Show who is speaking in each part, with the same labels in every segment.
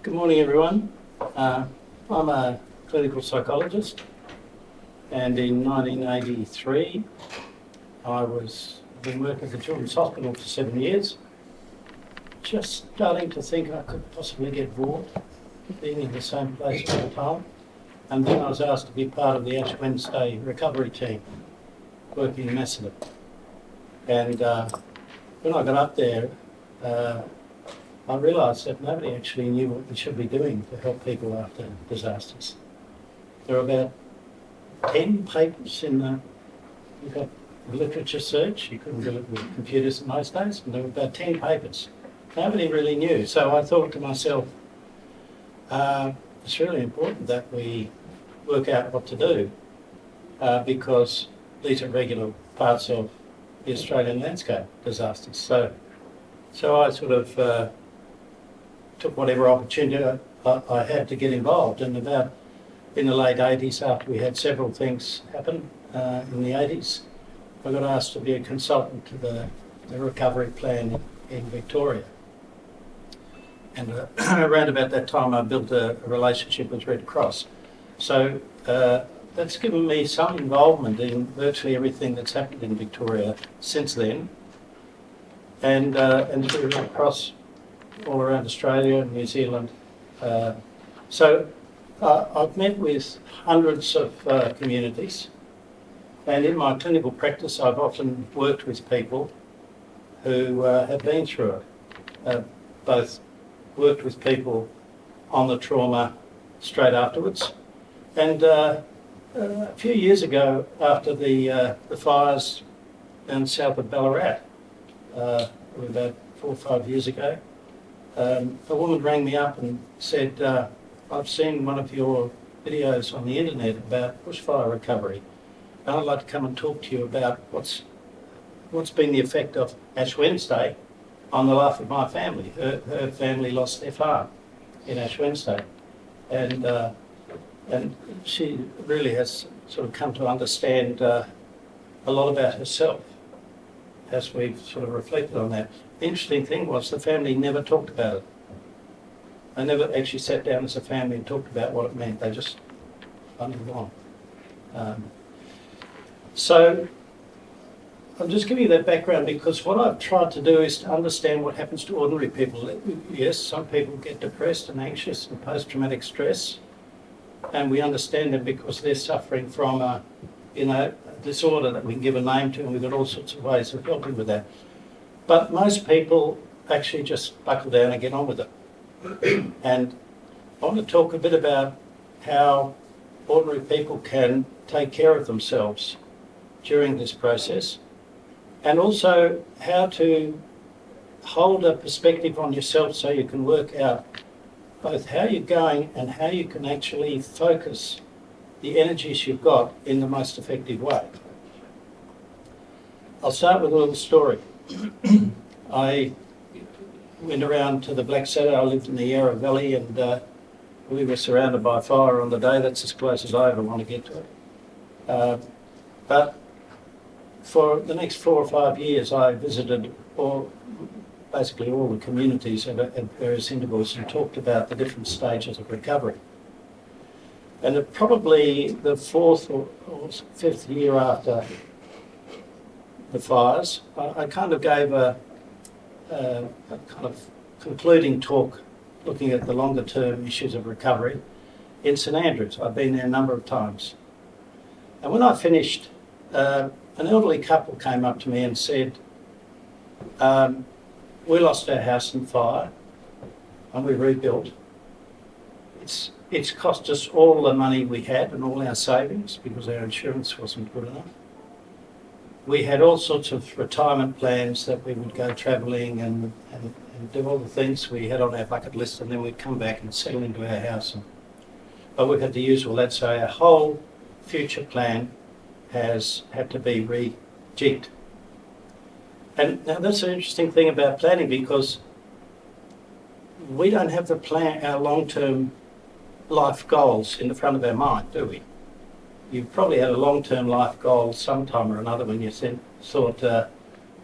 Speaker 1: Good morning, everyone. I'm a clinical psychologist, and in 1983, I've been working at the Children's Hospital for 7 years, just starting to think I could possibly get bored being in the same place all the time. And then I was asked to be part of the Ash Wednesday recovery team, working in Macedon. And when I got up there, I realised that nobody actually knew what we should be doing to help people after disasters. There are about 10 papers you've got literature search, you couldn't do it with computers in those days, and there were about 10 papers. Nobody really knew, so I thought to myself, it's really important that we work out what to do because these are regular parts of the Australian landscape, disasters. So I sort of took whatever opportunity I had to get involved. And about in the late 80s, after we had several things happen in the 80s, I got asked to be a consultant to the recovery plan in Victoria. And around about that time, I built a relationship with Red Cross. So that's given me some involvement in virtually everything that's happened in Victoria since then. And through Red Cross all around Australia and New Zealand. So I've met with hundreds of communities, and in my clinical practice I've often worked with people who have been through it, both worked with people on the trauma straight afterwards, and a few years ago after the fires down south of Ballarat, about 4 or 5 years ago, a woman rang me up and said, I've seen one of your videos on the internet about bushfire recovery, and I'd like to come and talk to you about what's been the effect of Ash Wednesday on the life of my family. Her family lost their farm in Ash Wednesday, and she really has sort of come to understand a lot about herself as we've sort of reflected on that. The interesting thing was the family never talked about it. They never actually sat down as a family and talked about what it meant. They just bundled on. So I'm just giving you that background because what I've tried to do is to understand what happens to ordinary people. Yes, some people get depressed and anxious and post-traumatic stress, and we understand them because they're suffering from a disorder that we can give a name to, and we've got all sorts of ways of helping with that. But most people actually just buckle down and get on with it. And I want to talk a bit about how ordinary people can take care of themselves during this process, and also how to hold a perspective on yourself so you can work out both how you're going and how you can actually focus the energies you've got in the most effective way. I'll start with a little story. I went around to the Black Saturday. I lived in the Yarra Valley, and we were surrounded by fire on the day. That's as close as I ever want to get to it. But for the next 4 or 5 years, I visited basically all the communities at various intervals and talked about the different stages of recovery. And at probably the 4th or 5th year after the fires, I kind of gave a kind of concluding talk looking at the longer term issues of recovery in St Andrews. I've been there a number of times. And when I finished, an elderly couple came up to me and said, we lost our house in fire and we rebuilt. It's cost us all the money we had and all our savings because our insurance wasn't good enough. We had all sorts of retirement plans that we would go travelling and do all the things we had on our bucket list, and then we'd come back and settle into our house. But we've had to use all that, so our whole future plan has had to be rejigged. And now that's an interesting thing about planning because we don't have our long-term life goals in the front of our mind, do we? You've probably had a long-term life goal sometime or another when you thought, I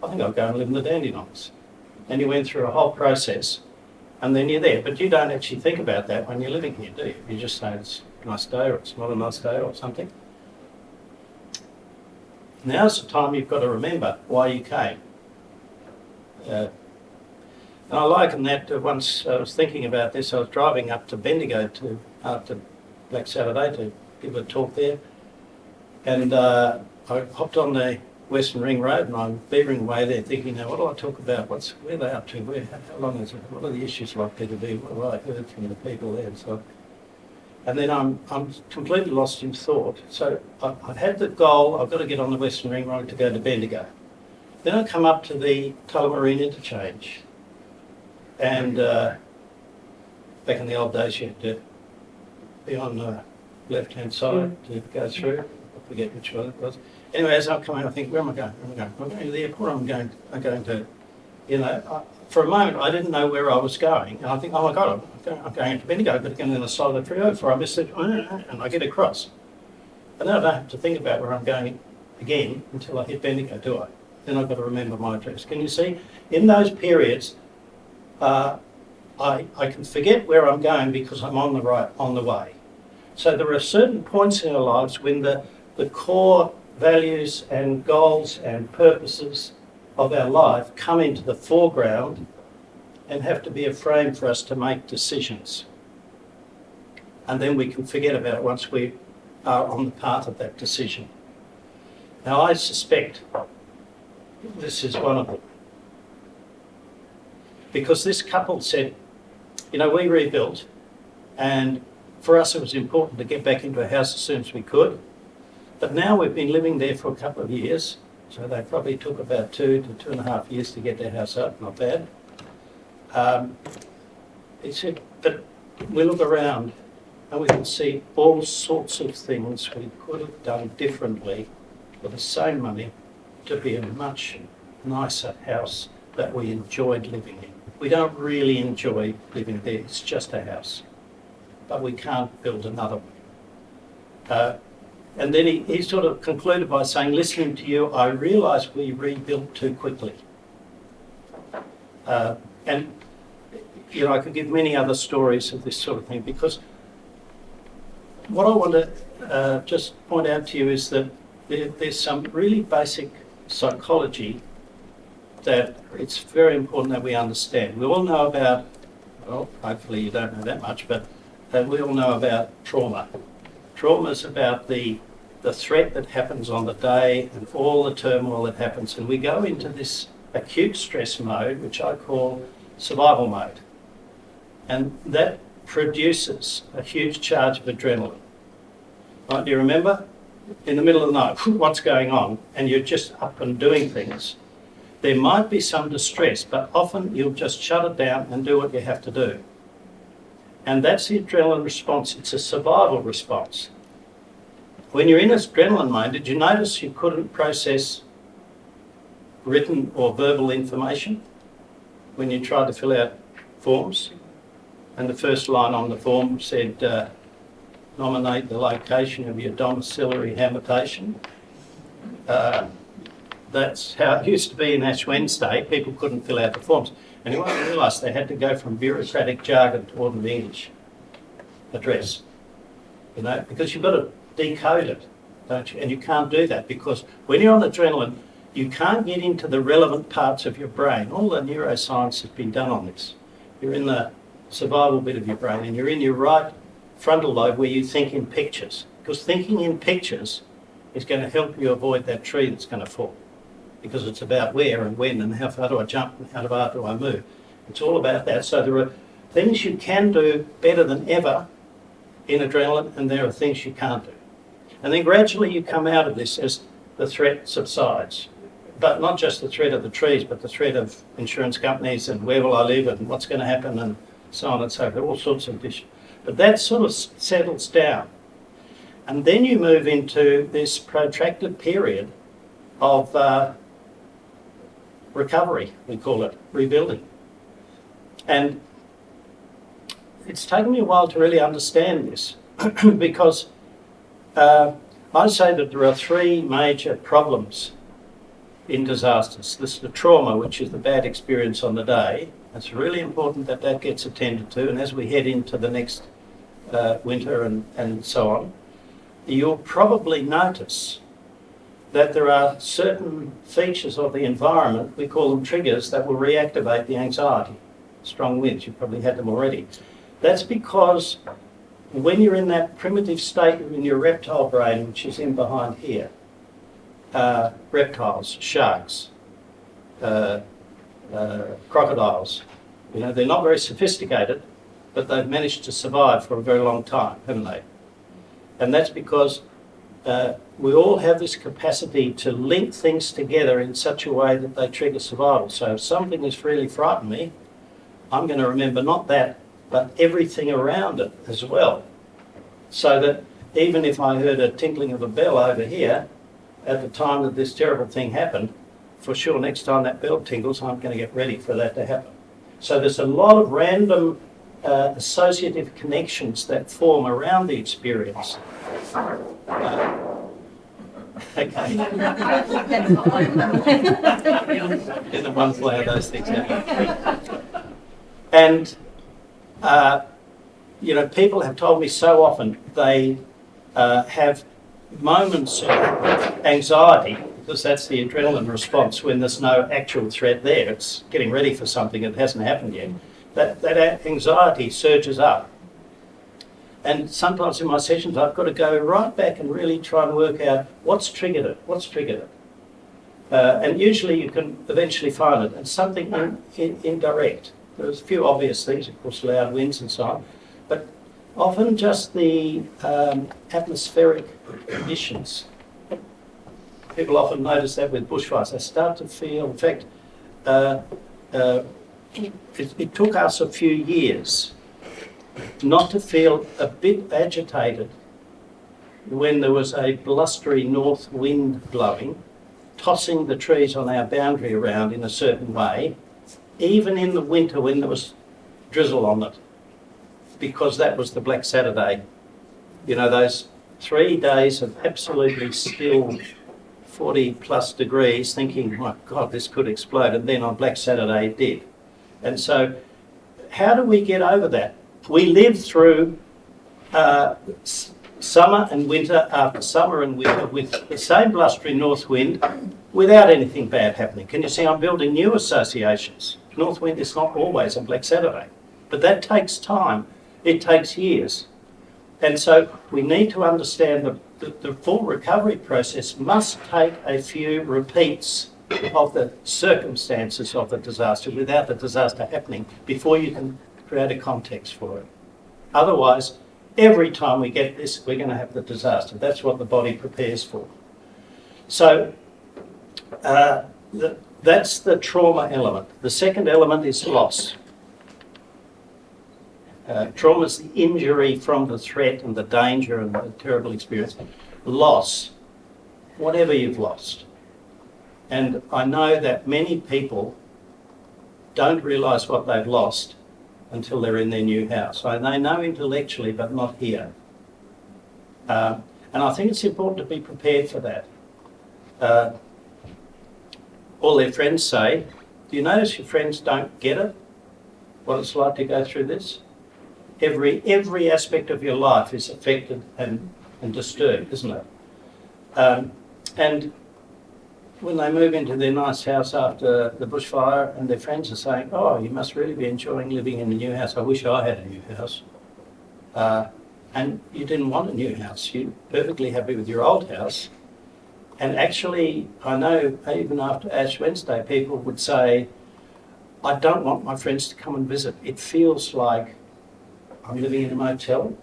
Speaker 1: think I'll go and live in the Dandenongs. And you went through a whole process and then you're there. But you don't actually think about that when you're living here, do you? You just say it's a nice day or it's not a nice day or something. Now's the time you've got to remember why you came. And I liken that to once I was thinking about this, I was driving up to Bendigo after Black Saturday to give a talk there. And I hopped on the Western Ring Road and I'm beavering away there thinking, now what do I talk about? Where are they up to? How long is it? What are the issues likely to be? What have I heard from the people there? And then I'm completely lost in thought. So I had the goal, I've got to get on the Western Ring Road to go to Bendigo. Then I come up to the Tullamarine interchange. And back in the old days you had to be on the left-hand side to go through. I forget which one it was. Anyway, as I'm coming, I think, where am I going? I'm going to the airport. I'm going to, for a moment I didn't know where I was going. And I think, oh my God, I'm going to Bendigo, but again on the side of the 304, I missed it, and I get across. And then I don't have to think about where I'm going again until I hit Bendigo, do I? Then I've got to remember my address. Can you see? In those periods, I can forget where I'm going because I'm on the way. So there are certain points in our lives when the core values and goals and purposes of our life come into the foreground and have to be a frame for us to make decisions. And then we can forget about it once we are on the path of that decision. Now I suspect this is one of them. Because this couple said, we rebuilt, and for us it was important to get back into a house as soon as we could. But now we've been living there for a couple of years, so they probably took about 2 to 2.5 years to get their house up, not bad. He said, but we look around and we can see all sorts of things we could have done differently for the same money to be a much nicer house that we enjoyed living in. We don't really enjoy living there, it's just a house. But we can't build another one. And then he sort of concluded by saying, listening to you, I realise we rebuilt too quickly. And I could give many other stories of this sort of thing, because what I want to just point out to you is that there's some really basic psychology that it's very important that we understand. We all know about, well, hopefully you don't know that much, but we all know about trauma. Trauma is about the threat that happens on the day and all the turmoil that happens, and we go into this acute stress mode, which I call survival mode. And that produces a huge charge of adrenaline. Right, do you remember? In the middle of the night, what's going on? And you're just up and doing things. There might be some distress, but often you'll just shut it down and do what you have to do. And that's the adrenaline response. It's a survival response. When you're in adrenaline mode, did you notice you couldn't process written or verbal information when you tried to fill out forms? And the first line on the form said, nominate the location of your domiciliary habitation. That's how it used to be in Ash Wednesday. People couldn't fill out the forms. And you won't realise they had to go from bureaucratic jargon to ordinary English address. Because you've got to decode it, don't you? And you can't do that because when you're on adrenaline, you can't get into the relevant parts of your brain. All the neuroscience has been done on this. You're in the survival bit of your brain and you're in your right frontal lobe where you think in pictures. Because thinking in pictures is going to help you avoid that tree that's going to fall. Because it's about where and when and how far do I jump and how far do I move. It's all about that. So there are things you can do better than ever in adrenaline, and there are things you can't do. And then gradually you come out of this as the threat subsides. But not just the threat of the trees, but the threat of insurance companies and where will I live and what's going to happen and so on and so forth, all sorts of issues. But that sort of settles down. And then you move into this protracted period of recovery, we call it, rebuilding. And it's taken me a while to really understand this because I say that there are 3 major problems in disasters. This is the trauma, which is the bad experience on the day, It's really important that that gets attended to, and as we head into the next winter and so on, you'll probably notice that there are certain features of the environment, we call them triggers, that will reactivate the anxiety. Strong winds, you've probably had them already. That's because when you're in that primitive state in your reptile brain, which is in behind here, reptiles, sharks, crocodiles, you know, they're not very sophisticated, but they've managed to survive for a very long time, haven't they? And that's because we all have this capacity to link things together in such a way that they trigger survival. So if something has really frightened me, I'm going to remember not that, but everything around it as well. So that even if I heard a tinkling of a bell over here, at the time that this terrible thing happened, for sure next time that bell tinkles, I'm going to get ready for that to happen. So there's a lot of random associative connections that form around the experience. Okay. In the one flower, those things happen. And, you know, people have told me so often they have moments of anxiety, because that's the adrenaline response when there's no actual threat there. It's getting ready for something that hasn't happened yet. That anxiety surges up. And sometimes in my sessions, I've got to go right back and really try and work out what's triggered it. And usually you can eventually find it. And something indirect. There's a few obvious things, of course, loud winds and so on. But often just the atmospheric conditions. People often notice that with bushfires. They start to feel, in fact, it took us a few years not to feel a bit agitated when there was a blustery north wind blowing, tossing the trees on our boundary around in a certain way, even in the winter when there was drizzle on it, because that was the Black Saturday. You know, those 3 days of absolutely still 40 plus degrees, thinking, my God, this could explode, and then on Black Saturday it did. And so how do we get over that? We live through summer and winter after summer and winter with the same blustery north wind without anything bad happening. Can you see I'm building new associations? North wind is not always on Black Saturday, but that takes time. It takes years. And so we need to understand that the full recovery process must take a few repeats of the circumstances of the disaster without the disaster happening before you can create a context for it. Otherwise, every time we get this, we're going to have the disaster. That's what the body prepares for. So that's the trauma element. The second element is loss. Trauma is the injury from the threat and the danger and the terrible experience. Loss, whatever you've lost. And I know that many people don't realise what they've lost until they're in their new house. So they know intellectually, but not here. And I think it's important to be prepared for that. All their friends say, do you notice your friends don't get it, what it's like to go through this? Every aspect of your life is affected and disturbed, isn't it? And when they move into their nice house after the bushfire and their friends are saying, oh, you must really be enjoying living in a new house. I wish I had a new house. And you didn't want a new house. You're perfectly happy with your old house. And actually, I know even after Ash Wednesday, people would say, I don't want my friends to come and visit. It feels like I'm living in a motel.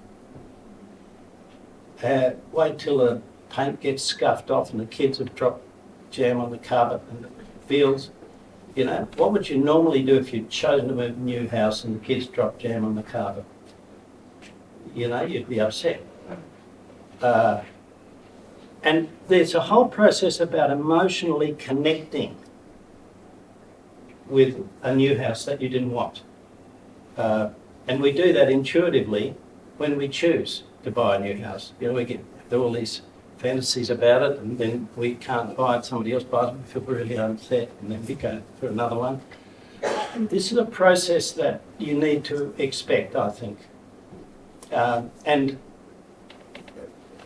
Speaker 1: Wait till the paint gets scuffed off and the kids have dropped jam on the carpet and it feels, you know, what would you normally do if you'd chosen to move a new house and the kids dropped jam on the carpet? You know, you'd be upset. And there's a whole process about emotionally connecting with a new house that you didn't want. And we do that intuitively when we choose to buy a new house. You know, we get all these fantasies about it, and then we can't buy it, somebody else buys it, we feel really upset, and then we go for another one. this is a process that you need to expect, I think. And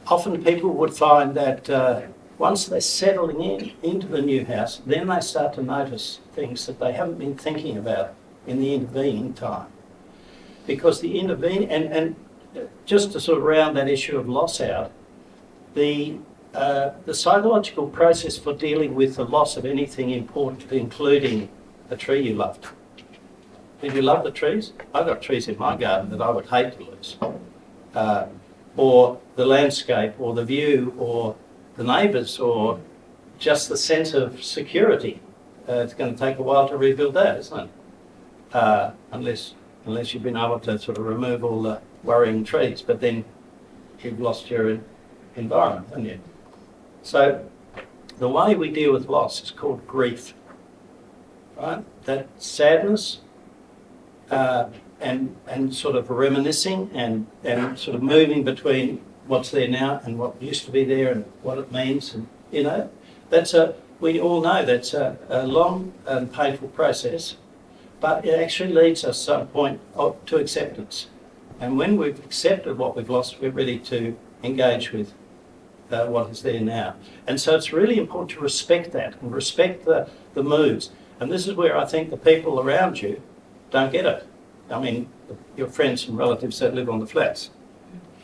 Speaker 1: often people would find that once they're settling into the new house, then they start to notice things that they haven't been thinking about in the intervening time. Because the intervening, and just to sort of round that issue of loss out, the psychological process for dealing with the loss of anything important, including a tree you loved. Did you love the trees? I've got trees in my garden that I would hate to lose. Or the landscape, or the view, or the neighbours, or just the sense of security. It's going to take a while to rebuild that, isn't it? Unless you've been able to sort of remove all the worrying trees, but then you've lost your environment, haven't you? So the way we deal with loss is called grief, right? That sadness and sort of reminiscing and sort of moving between what's there now and what used to be there and what it means, and we all know that's a long and painful process, but it actually leads us at some point to acceptance. And when we've accepted what we've lost, we're ready to engage with what is there now. And so it's really important to respect that and respect the moods. And this is where I think the people around you don't get it. I mean, your friends and relatives that live on the flats.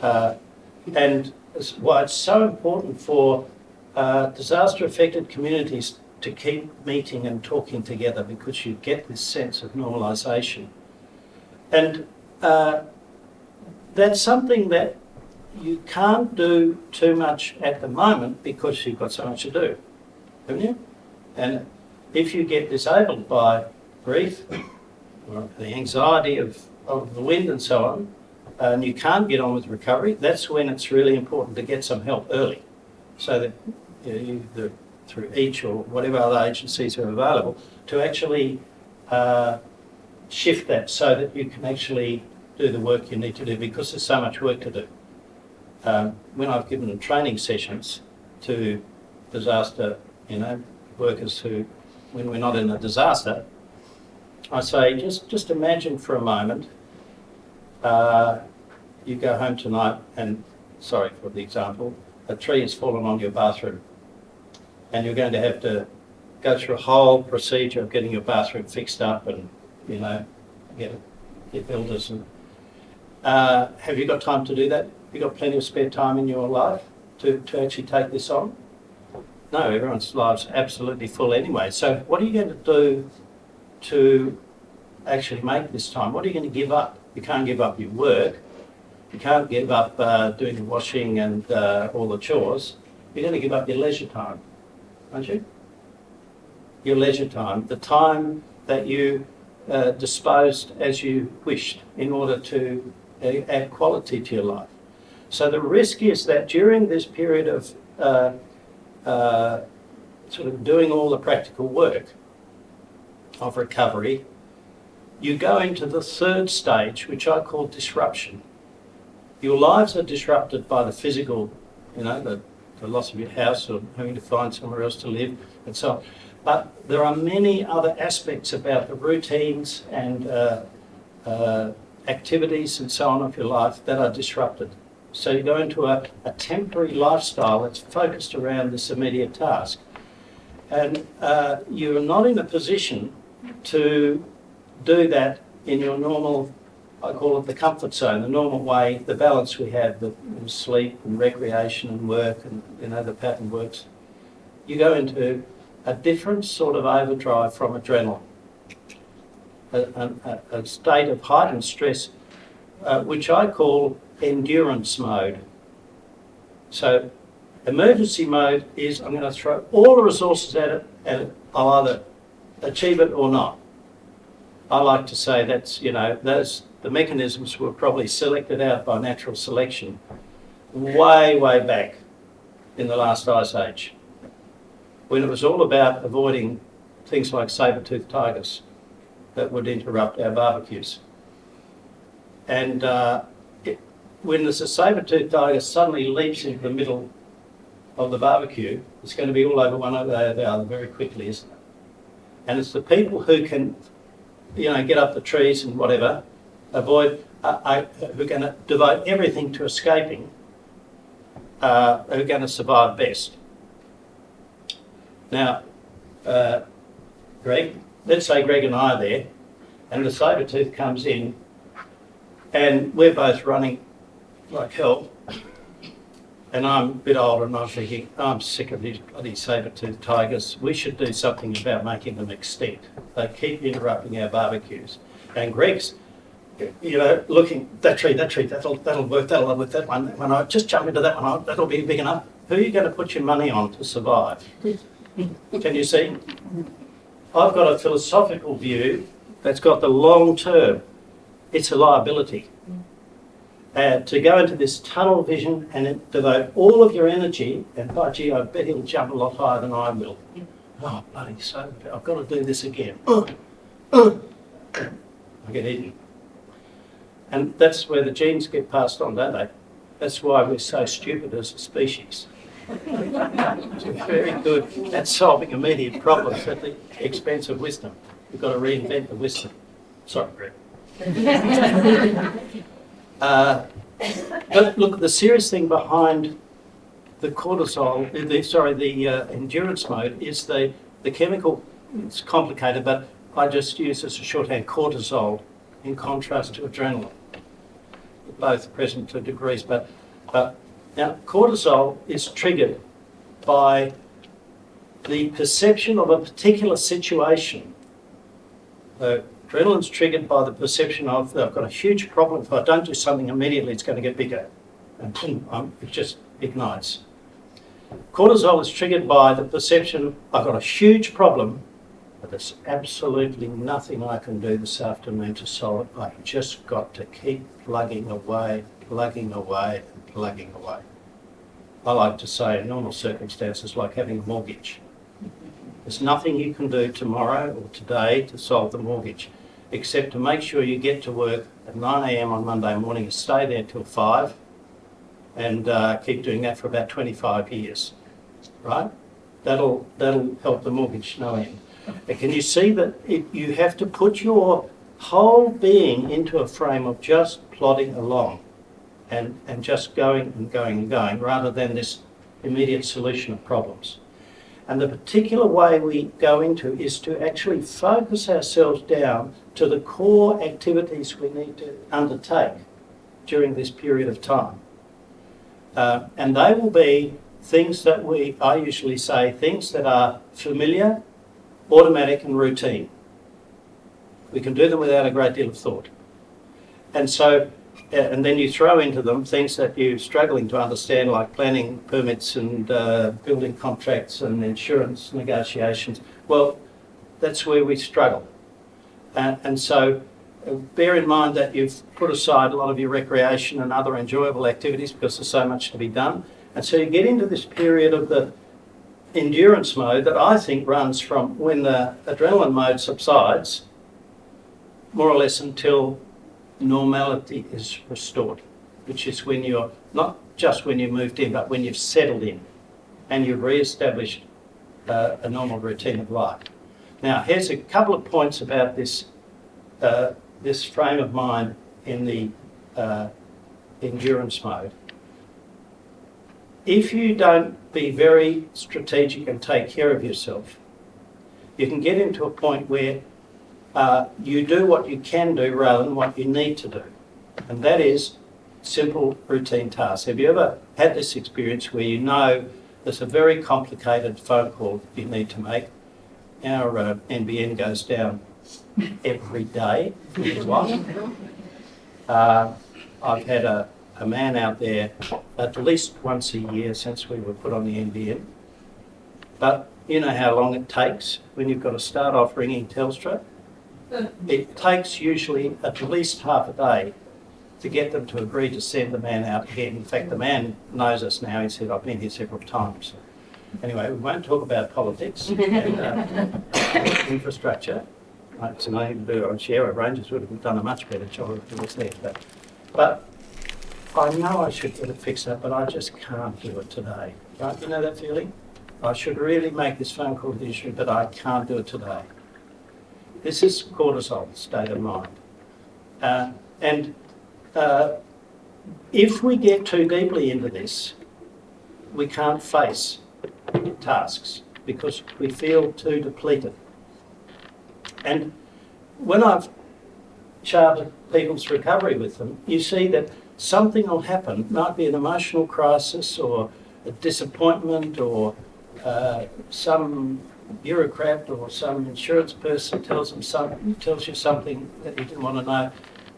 Speaker 1: And it's why it's so important for disaster-affected communities to keep meeting and talking together, because you get this sense of normalisation. And that's something that you can't do too much at the moment because you've got so much to do, haven't you? And if you get disabled by grief or the anxiety of the wind and so on, and you can't get on with recovery, that's when it's really important to get some help early, so that either through each or whatever other agencies are available, to actually shift that so that you can actually do the work you need to do, because there's so much work to do. When I've given training sessions to disaster, workers who, when we're not in a disaster, I say, just imagine for a moment, you go home tonight and, sorry for the example, a tree has fallen on your bathroom, and you're going to have to go through a whole procedure of getting your bathroom fixed up and, get builders. And have you got time to do that? Have you got plenty of spare time in your life to actually take this on? No, everyone's life's absolutely full anyway. So what are you going to do to actually make this time? What are you going to give up? You can't give up your work. You can't give up doing the washing and all the chores. You're going to give up your leisure time, aren't you? Your leisure time, the time that you disposed as you wished in order to add quality to your life. So the risk is that during this period of sort of doing all the practical work of recovery, you go into the third stage, which I call disruption. Your lives are disrupted by the physical, the loss of your house or having to find somewhere else to live and so on. But there are many other aspects about the routines and activities and so on of your life that are disrupted. So you go into a temporary lifestyle that's focused around this immediate task. And you're not in a position to do that in your normal, I call it the comfort zone, the normal way, the balance we have, the sleep and recreation and work and the pattern works. You go into a different sort of overdrive from adrenaline, a state of heightened stress, which I call endurance mode. So emergency mode is I'm going to throw all the resources at it and I'll either achieve it or not. I like to say that's, the mechanisms were probably selected out by natural selection way, way back in the last ice age, when it was all about avoiding things like saber-toothed tigers that would interrupt our barbecues. And when there's a saber-toothed tiger suddenly leaps into the middle of the barbecue, it's going to be all over one over the other very quickly, isn't it? And it's the people who can get up the trees and whatever, avoid, who are going to devote everything to escaping, who are going to survive best. Now, Greg, let's say Greg and I are there, and the saber-tooth comes in, and we're both running like hell, and I'm a bit older, and I'm thinking, I'm sick of these bloody saber-toothed tigers. We should do something about making them extinct. They keep interrupting our barbecues. And Greg's, looking, that tree, that'll work, that one. I just jump into that one, that'll be big enough. Who are you going to put your money on to survive? Can you see? I've got a philosophical view that's got the long term. It's a liability. To go into this tunnel vision and devote all of your energy, and by gee, I bet he'll jump a lot higher than I will. Oh, bloody so, I've got to do this again. I get eaten. And that's where the genes get passed on, don't they? That's why we're so stupid as a species. We're very good at solving immediate problems at the expense of wisdom. We've got to reinvent the wisdom. Sorry, Greg. But look, the serious thing behind the cortisol, the endurance mode is the chemical. It's complicated, but I just use as a shorthand cortisol in contrast to adrenaline. Both present to degrees, but now cortisol is triggered by the perception of a particular situation. Adrenaline's triggered by the perception of, I've got a huge problem. If I don't do something immediately, it's going to get bigger. And boom, it just ignites. Cortisol is triggered by the perception, I've got a huge problem, but there's absolutely nothing I can do this afternoon to solve it. I've just got to keep plugging away, plugging away, and plugging away. I like to say in normal circumstances, like having a mortgage. There's nothing you can do tomorrow or today to solve the mortgage, except to make sure you get to work at 9 a.m. on Monday morning and stay there till 5 and keep doing that for about 25 years, right? That'll help the mortgage no end. But can you see that you have to put your whole being into a frame of just plodding along and just going and going and going, rather than this immediate solution of problems. And the particular way we go into is to actually focus ourselves down to the core activities we need to undertake during this period of time. And they will be things that I usually say, things that are familiar, automatic and routine. We can do them without a great deal of thought. And so, and then you throw into them things that you're struggling to understand, like planning permits and building contracts and insurance negotiations. Well, that's where we struggle. And so bear in mind that you've put aside a lot of your recreation and other enjoyable activities because there's so much to be done. And so you get into this period of the endurance mode that I think runs from when the adrenaline mode subsides, more or less until normality is restored, which is when you're, not just when you moved in, but when you've settled in and you've re-established a normal routine of life. Now, here's a couple of points about this this frame of mind in the endurance mode. If you don't be very strategic and take care of yourself, you can get into a point where you do what you can do rather than what you need to do. And that is simple routine tasks. Have you ever had this experience where you know there's a very complicated phone call you need to make? Our NBN goes down every day. I've had a man out there at least once a year since we were put on the NBN. But you know how long it takes when you've got to start off ringing Telstra? It takes usually at least half a day to get them to agree to send the man out again. In fact, the man knows us now. He said, I've been here several times. Anyway, we won't talk about politics and infrastructure. It's nothing to do. I'm sure our Rangers would have done a much better job if it was there. But I know I should get it fixed up, but I just can't do it today. Right? You know that feeling? I should really make this phone call to the issue, but I can't do it today. This is cortisol state of mind. And if we get too deeply into this, we can't face tasks because we feel too depleted. And when I've charted people's recovery with them, you see that something will happen, might be an emotional crisis or a disappointment or some bureaucrat or some insurance person tells you something that you didn't want to know,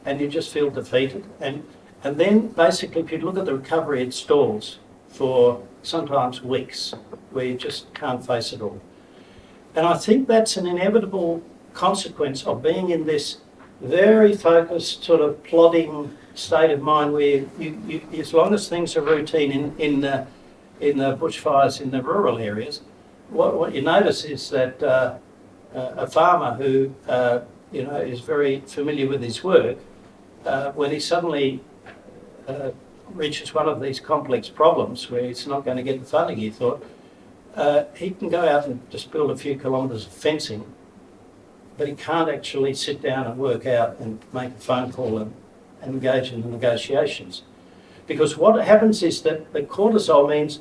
Speaker 1: and you just feel defeated. And then basically, if you look at the recovery, it stalls for sometimes weeks, where you just can't face it all. And I think that's an inevitable consequence of being in this very focused, sort of plodding state of mind, where you as long as things are routine in the bushfires in the rural areas, what you notice is that a farmer who is very familiar with his work, when he suddenly reaches one of these complex problems where he's not going to get the funding he thought, he can go out and just build a few kilometres of fencing, but he can't actually sit down and work out and make a phone call and engage in the negotiations. Because what happens is that the cortisol means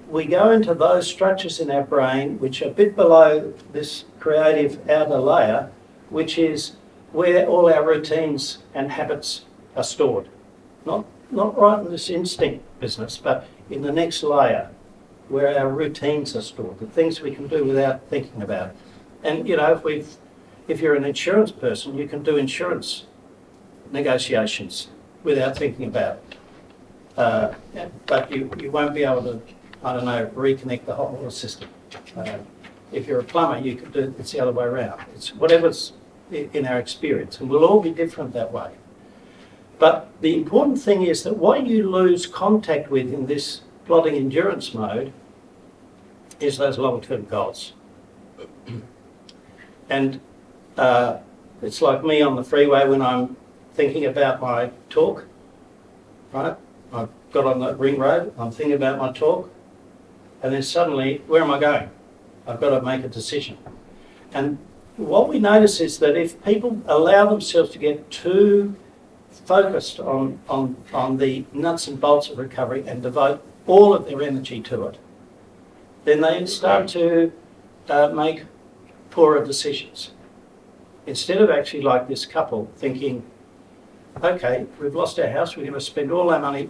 Speaker 1: we go into those structures in our brain which are a bit below this creative outer layer, which is where all our routines and habits are stored. Not right in this instinct business, but in the next layer where our routines are stored, the things we can do without thinking about it. And if you're an insurance person, you can do insurance negotiations without thinking about it. But you won't be able to, reconnect the hot water system. If you're a plumber, you can do it's the other way around. It's whatever's in our experience, and we'll all be different that way. But the important thing is that what you lose contact with in this plodding endurance mode is those long-term goals. And it's like me on the freeway when I'm thinking about my talk, right? I've got on the ring road, I'm thinking about my talk, and then suddenly, where am I going? I've got to make a decision. And what we notice is that if people allow themselves to get too focused on the nuts and bolts of recovery and devote all of their energy to it, then they start to make poorer decisions. Instead of actually like this couple thinking, okay, we've lost our house, we're going to spend all our money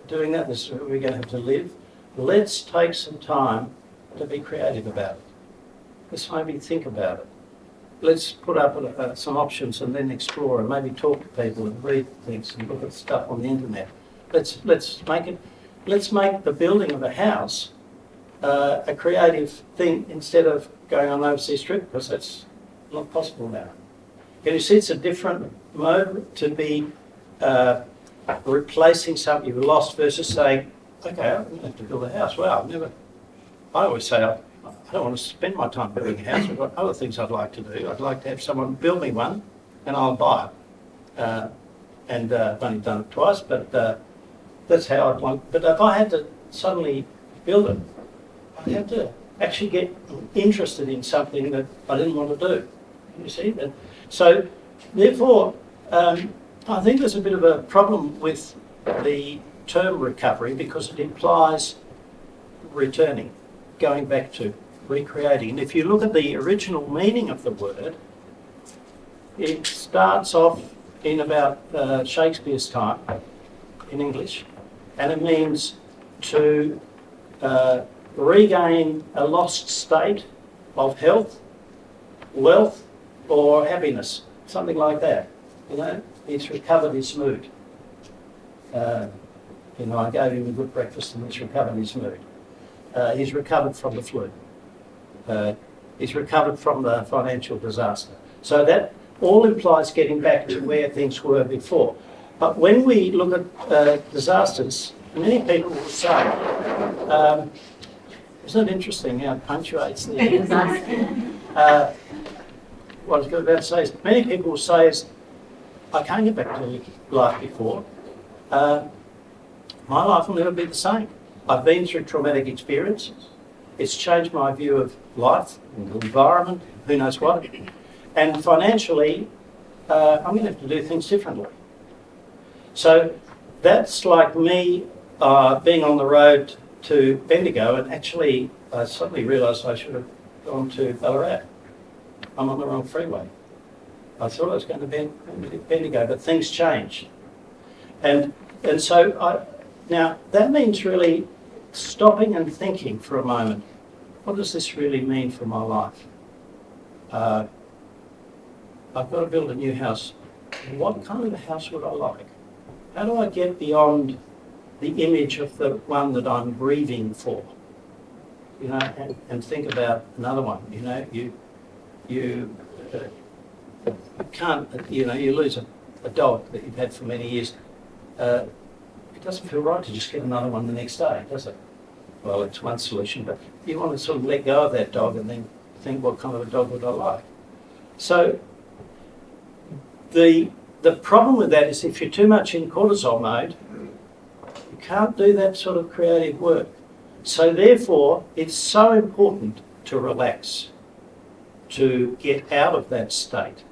Speaker 1: doing that, this is where we're going to have to live. Let's take some time to be creative about it. Let's maybe think about it. Let's put up some options and then explore and maybe talk to people and read things and look at stuff on the internet. Let's make the building of a house a creative thing instead of going on an overseas trip, because that's not possible now. Can you see it's a different mode to be replacing something you've lost versus saying, okay, I'm going to have to build a house. Well, I always say I don't want to spend my time building a house. I've got other things I'd like to do. I'd like to have someone build me one and I'll buy it. And I've only done it twice, but that's how I'd like. But if I had to suddenly build it, I'd have to actually get interested in something that I didn't want to do. You see that? So, therefore, I think there's a bit of a problem with the term recovery because it implies returning, going back to recreating. And if you look at the original meaning of the word, it starts off in about Shakespeare's time in English, and it means to regain a lost state of health, wealth, or happiness, something like that. He's recovered his mood. I gave him a good breakfast and he's recovered his mood. He's recovered from the flu. He's recovered from the financial disaster. So that all implies getting back to where things were before. But when we look at disasters, many people will say, isn't it interesting how it punctuates the what I was about to say is, many people will say is, I can't get back to life before. My life will never be the same. I've been through traumatic experiences. It's changed my view of life and the environment, who knows what. And financially, I'm going to have to do things differently. So that's like me being on the road to Bendigo, and actually I suddenly realised I should have gone to Ballarat. I'm on the wrong freeway. I thought I was going to Bendigo, but things changed. And so now that means really stopping and thinking for a moment. What does this really mean for my life? I've got to build a new house. What kind of a house would I like? How do I get beyond the image of the one that I'm grieving for? You know, and think about another one. You know, you can't. You know, you lose a dog that you've had for many years. It doesn't feel right to just get another one the next day, does it? Well, it's one solution, but you want to sort of let go of that dog and then think, what kind of a dog would I like? So the problem with that is if you're too much in cortisol mode, you can't do that sort of creative work. So therefore, it's so important to relax, to get out of that state,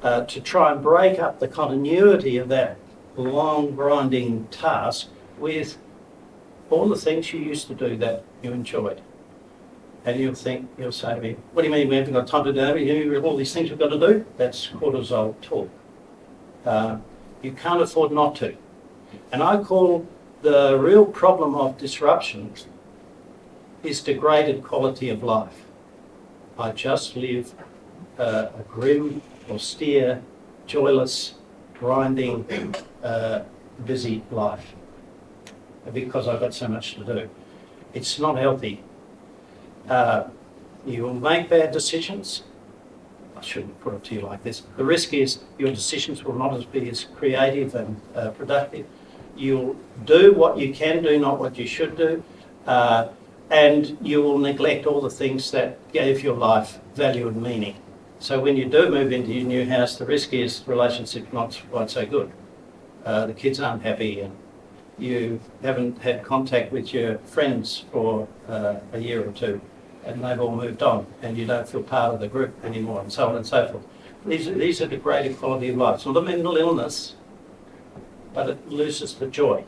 Speaker 1: to try and break up the continuity of that long grinding task with all the things you used to do that you enjoyed. And you'll say to me, what do you mean we haven't got time to do that? You have all these things we've got to do? That's cortisol talk. You can't afford not to. And I call the real problem of disruption is degraded quality of life. I just live a grim, austere, joyless, grinding, busy life because I've got so much to do. It's not healthy. You will make bad decisions. I shouldn't put it to you like this. The risk is your decisions will not be as creative and productive. You'll do what you can do, not what you should do, and you will neglect all the things that gave your life value and meaning. So when you do move into your new house, the risk is relationships not quite so good. The kids aren't happy, and you haven't had contact with your friends for a year or two, and they've all moved on, and you don't feel part of the group anymore, and so on and so forth. These are degraded quality of life. It's not a mental illness, but it loses the joy.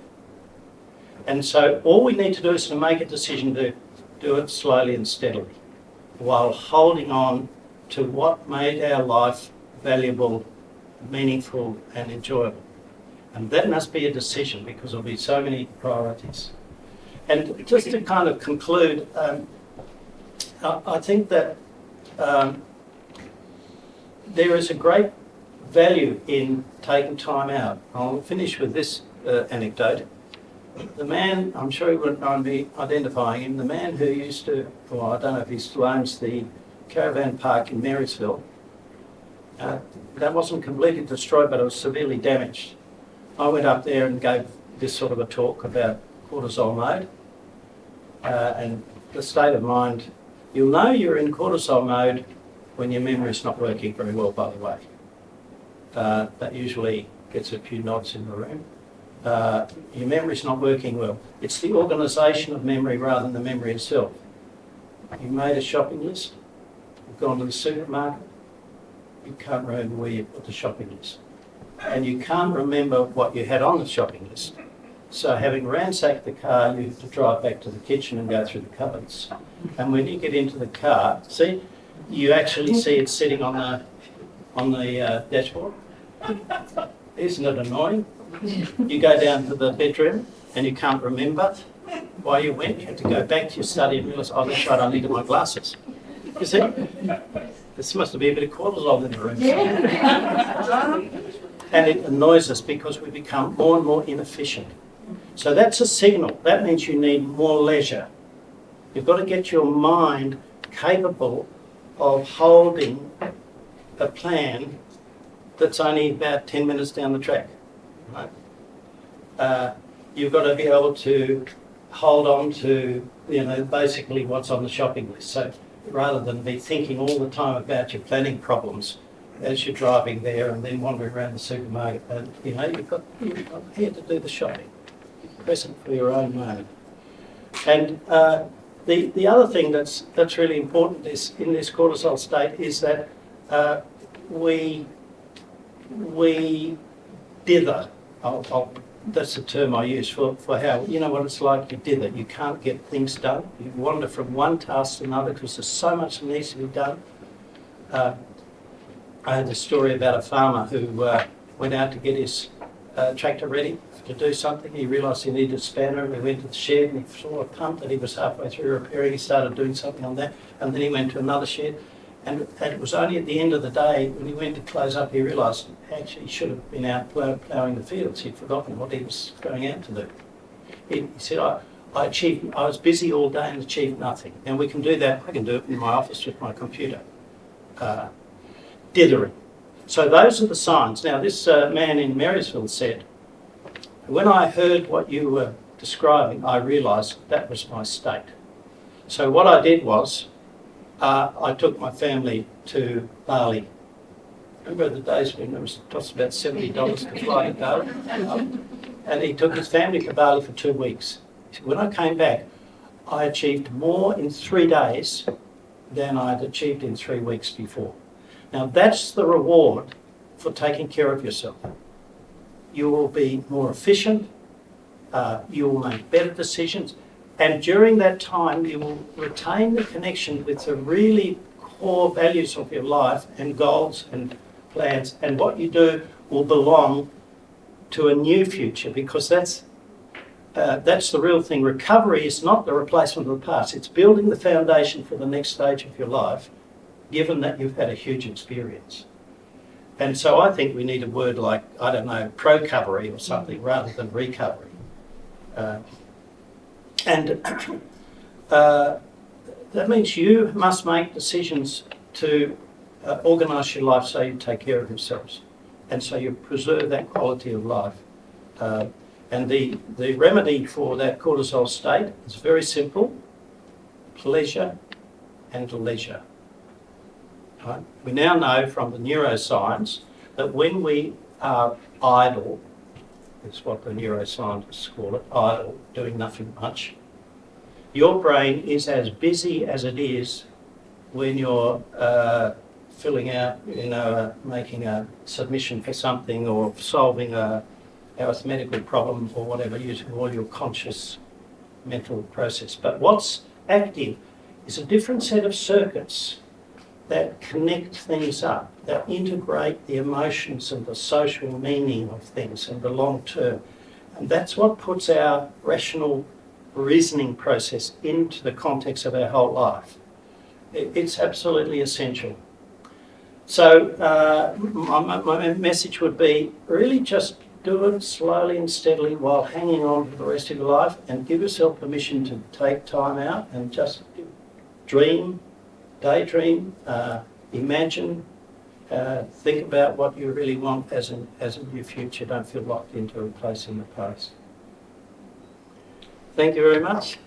Speaker 1: And so all we need to do is to make a decision to do it slowly and steadily, while holding on to what made our life valuable, meaningful, and enjoyable. And that must be a decision, because there'll be so many priorities. And just to kind of conclude, I think that there is a great value in taking time out. I'll finish with this anecdote. The man, I'm sure you wouldn't mind me identifying him, the man who used to, well, I don't know if he still owns the caravan park in Marysville, that wasn't completely destroyed, but it was severely damaged. I went up there and gave this sort of a talk about cortisol mode and the state of mind. You'll know you're in cortisol mode when your memory's not working very well, by the way. That usually gets a few nods in the room. Your memory's not working well. It's the organisation of memory rather than the memory itself. You made a shopping list, you've gone to the supermarket, you can't remember where you put the shopping list. And you can't remember what you had on the shopping list. So having ransacked the car, you have to drive back to the kitchen and go through the cupboards. And when you get into the car, see, you actually see it sitting on the dashboard. Isn't it annoying? You go down to the bedroom and you can't remember why you went. You have to go back to your study and realise, oh, that's right, I needed my glasses. You see? This must be a bit of cortisol in the room. And it annoys us because we become more and more inefficient. So that's a signal. That means you need more leisure. You've got to get your mind capable of holding a plan that's only about 10 minutes down the track. Right? You've got to be able to hold on to, basically what's on the shopping list. So rather than be thinking all the time about your planning problems as you're driving there and then wandering around the supermarket, you've got here to do the shopping. Present for your own moment. And the other thing that's really important is in this cortisol state is that we dither. That's the term I use for how, you know what it's like, you dither. You can't get things done. You wander from one task to another because there's so much that needs to be done. I had a story about a farmer who went out to get his tractor ready to do something. He realised he needed a spanner, and he went to the shed and he saw a pump that he was halfway through repairing. He started doing something on that, and then he went to another shed. And it was only at the end of the day, when he went to close up, he realised actually he should have been out ploughing the fields. He'd forgotten what he was going out to do. He said, I was busy all day and achieved nothing. And we can do that. I can do it in my office with my computer. Dithering. So those are the signs. Now, this man in Marysville said, when I heard what you were describing, I realised that was my state. So what I did was, I took my family to Bali. Remember the days when it cost about $70 to fly to Bali? And he took his family to Bali for 2 weeks. He said, when I came back, I achieved more in 3 days than I had achieved in 3 weeks before. Now that's the reward for taking care of yourself. You will be more efficient, you will make better decisions, and during that time you will retain the connection with the really core values of your life and goals and plans, and what you do will belong to a new future, because that's the real thing. Recovery is not the replacement of the past, it's building the foundation for the next stage of your life, given that you've had a huge experience. And so I think we need a word like, I don't know, pro-covery or something rather than recovery. That means you must make decisions to organise your life so you take care of yourselves and so you preserve that quality of life. And the remedy for that cortisol state is very simple: pleasure and leisure. Right? We now know from the neuroscience that when we are idle, it's what the neuroscientists call it, idle, doing nothing much, your brain is as busy as it is when you're filling out, making a submission for something or solving a arithmetical problem or whatever, using all your conscious mental process. But what's active is a different set of circuits that connect things up, that integrate the emotions and the social meaning of things and the long term. And that's what puts our rational reasoning process into the context of our whole life. It's absolutely essential. So my message would be really just do it slowly and steadily while hanging on for the rest of your life, and give yourself permission to take time out and just dream, daydream, imagine, think about what you really want as a new future. Don't feel locked into replacing the past. Thank you very much.